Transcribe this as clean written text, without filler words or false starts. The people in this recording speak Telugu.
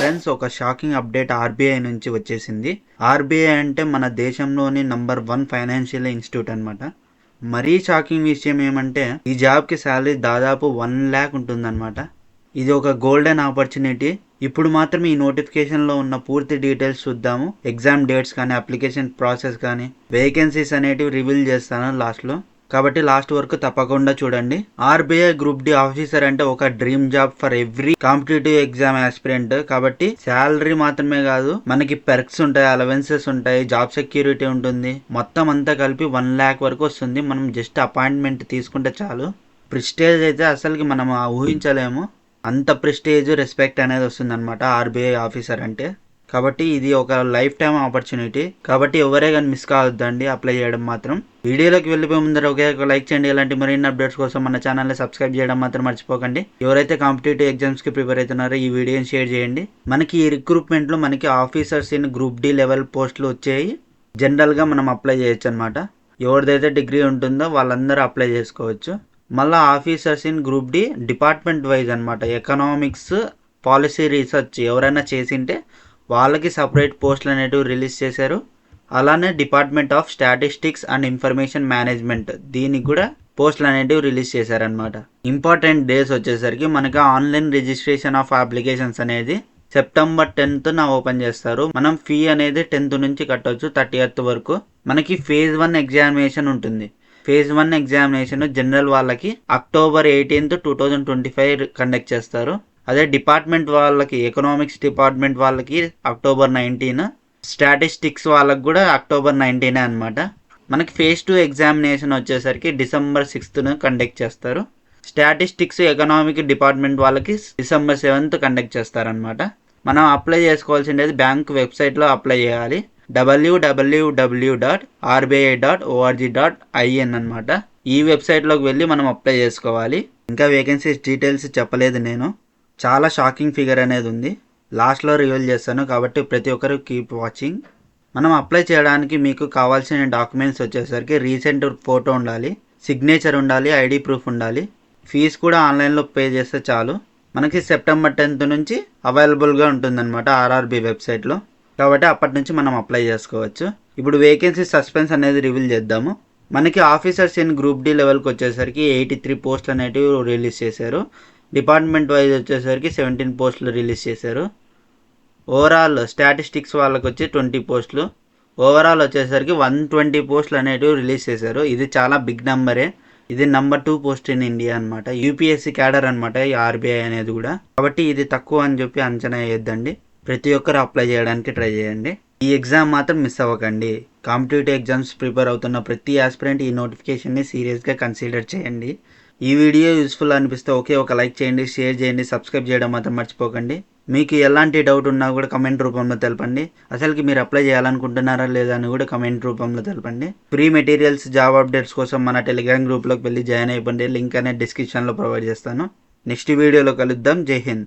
ఫ్రెండ్స్, ఒక షాకింగ్ అప్డేట్ ఆర్బీఐ నుంచి వచ్చేసింది. ఆర్బీఐ అంటే మన దేశంలోని నంబర్ 1 ఫైనాన్షియల్ ఇన్స్టిట్యూట్ అనమాట. మరీ షాకింగ్ విషయం ఏమంటే ఈ జాబ్కి శాలరీ దాదాపు 1 lakh ఉంటుందన్నమాట. ఇది ఒక గోల్డెన్ ఆపర్చునిటీ. ఇప్పుడు మాత్రం ఈ నోటిఫికేషన్లో ఉన్న పూర్తి డీటెయిల్స్ చూద్దాము. ఎగ్జామ్ డేట్స్ కానీ, అప్లికేషన్ ప్రాసెస్ కానీ, వేకెన్సీస్ అనేటివి రివీల్ చేస్తాను లాస్ట్లో. కాబట్టి లాస్ట్ వరకు తప్పకుండా చూడండి. ఆర్బీఐ గ్రూప్ డి ఆఫీసర్ అంటే ఒక dream job for every competitive exam aspirant. కాబట్టి శాలరీ మాత్రమే కాదు, మనకి పెర్క్స్ ఉంటాయి, అలవెన్సెస్ ఉంటాయి, జాబ్ సెక్యూరిటీ ఉంటుంది. మొత్తం అంతా కలిపి 1 lakh వరకు వస్తుంది. మనం జస్ట్ అపాయింట్మెంట్ తీసుకుంటే చాలు. ప్రిస్టేజ్ అయితే అసలుకి మనం ఊహించలేము. అంత ప్రెస్టేజ్, రెస్పెక్ట్ అనేది వస్తుంది అనమాట ఆర్బీఐ ఆఫీసర్ అంటే. కాబట్టి ఇది ఒక లైఫ్ టైమ్ ఆపర్చునిటీ. కాబట్టి ఎవరే కానీ మిస్ కావద్దండి అప్లై చేయడం మాత్రం. వీడియోలోకి వెళ్ళిపోయే ముందర ఒకే ఒక లైక్ చేయండి. ఇలాంటి మరిన్ని అప్డేట్స్ కోసం మన ఛానల్ని సబ్స్క్రైబ్ చేయడం మాత్రం మర్చిపోకండి. ఎవరైతే కాంపిటేటివ్ ఎగ్జామ్స్కి ప్రిపేర్ అవుతున్నారో ఈ వీడియోని షేర్ చేయండి. మనకి ఈ రిక్రూట్మెంట్లో మనకి officers in group D level పోస్టులు వచ్చాయి. జనరల్గా మనం అప్లై చేయొచ్చు అనమాట. ఎవరిదైతే డిగ్రీ ఉంటుందో వాళ్ళందరూ అప్లై చేసుకోవచ్చు. మళ్ళీ officers in group D department wise అనమాట. ఎకనామిక్స్, పాలసీ రీసెర్చ్ ఎవరైనా చేసింటే వాళ్ళకి సపరేట్ పోస్టులు అనేటివి రిలీజ్ చేశారు. అలానే department of statistics and information management, దీనికి కూడా పోస్టులు అనేటివి రిలీజ్ చేశారనమాట. ఇంపార్టెంట్ డేస్ వచ్చేసరికి మనకి ఆన్లైన్ రిజిస్ట్రేషన్ ఆఫ్ అప్లికేషన్స్ అనేది September 10th ఓపెన్ చేస్తారు. మనం ఫీ అనేది 10th నుంచి కట్టవచ్చు 30th వరకు. మనకి phase 1 ఎగ్జామినేషన్ ఉంటుంది. phase 1 ఎగ్జామినేషన్ జనరల్ వాళ్ళకి October 18th 2025 కండక్ట్ చేస్తారు. అదే డిపార్ట్మెంట్ వాళ్ళకి, ఎకనామిక్స్ డిపార్ట్మెంట్ వాళ్ళకి October 19, స్టాటిస్టిక్స్ వాళ్ళకి కూడా October 19 అనమాట. మనకి phase 2 ఎగ్జామినేషన్ వచ్చేసరికి December 6th కండక్ట్ చేస్తారు. స్టాటిస్టిక్స్, ఎకనామిక్ డిపార్ట్మెంట్ వాళ్ళకి December 7th కండక్ట్ చేస్తారనమాట. మనం అప్లై చేసుకోవాల్సింది బ్యాంక్ వెబ్సైట్లో అప్లై చేయాలి. www.rbi.org.in అనమాట. ఈ వెబ్సైట్లోకి వెళ్ళి మనం అప్లై చేసుకోవాలి. ఇంకా వేకెన్సీస్ డీటెయిల్స్ చెప్పలేదు నేను. చాలా షాకింగ్ ఫిగర్ అనేది ఉంది. లాస్ట్లో రివీల్ చేస్తాను. కాబట్టి ప్రతి ఒక్కరు కీప్ వాచింగ్. మనం అప్లై చేయడానికి మీకు కావాల్సిన డాక్యుమెంట్స్ వచ్చేసరికి రీసెంట్ ఫోటో ఉండాలి, సిగ్నేచర్ ఉండాలి, ఐడి ప్రూఫ్ ఉండాలి. ఫీజు కూడా ఆన్లైన్లో పే చేస్తే చాలు. మనకి September 10th నుంచి అవైలబుల్గా ఉంటుందన్నమాట ఆర్ఆర్బి వెబ్సైట్లో. కాబట్టి అప్పటి నుంచి మనం అప్లై చేసుకోవచ్చు. ఇప్పుడు వేకెన్సీ సస్పెన్స్ అనేది రివీల్ చేద్దాము. మనకి ఆఫీసర్స్ ఇన్ గ్రూప్ డి లెవెల్కి వచ్చేసరికి 83 పోస్టులు అనేటివి రిలీజ్ చేశారు. డిపార్ట్మెంట్ వైజ్ వచ్చేసరికి 17 పోస్టులు రిలీజ్ చేశారు. ఓవరాల్ స్టాటిస్టిక్స్ వాళ్ళకి వచ్చి 20 పోస్టులు. ఓవరాల్ వచ్చేసరికి 120 పోస్టులు అనేటివి రిలీజ్ చేశారు. ఇది చాలా బిగ్ నెంబరే. ఇది నెంబర్ 2 పోస్ట్ ఇన్ ఇండియా అనమాట. యూపీఎస్సీ క్యాడర్ అనమాట ఈ ఆర్బీఐ అనేది కూడా. కాబట్టి ఇది తక్కువ అని చెప్పి అంచనా వేయద్దండి. ప్రతి ఒక్కరు అప్లై చేయడానికి ట్రై చేయండి. ఈ ఎగ్జామ్ మాత్రం మిస్ అవ్వకండి. కాంపిటేటివ్ ఎగ్జామ్స్ ప్రిపేర్ అవుతున్న ప్రతి ఆస్పిరెంట్ ఈ నోటిఫికేషన్ని సీరియస్గా కన్సిడర్ చేయండి. ఈ వీడియో యూస్ఫుల్ అనిపిస్తే ఒకే ఒక లైక్ చేయండి, షేర్ చేయండి, సబ్స్క్రైబ్ చేయడం మాత్రం మర్చిపోకండి. మీకు ఎలాంటి డౌట్ ఉన్నా కూడా కమెంట్ రూపంలో తెలపండి. అసలుకి మీరు అప్లై చేయాలనుకుంటున్నారా లేదా అని కూడా కమెంట్ రూపంలో తెలపండి. ఫ్రీ మెటీరియల్స్, జాబ్ అప్డేట్స్ కోసం మన టెలిగ్రామ్ గ్రూప్లోకి వెళ్ళి జాయిన్ అయిపోండి. లింక్ అనేది డిస్క్రిప్షన్లో ప్రొవైడ్ చేస్తాను. నెక్స్ట్ వీడియోలో కలుద్దాం. జై హింద్.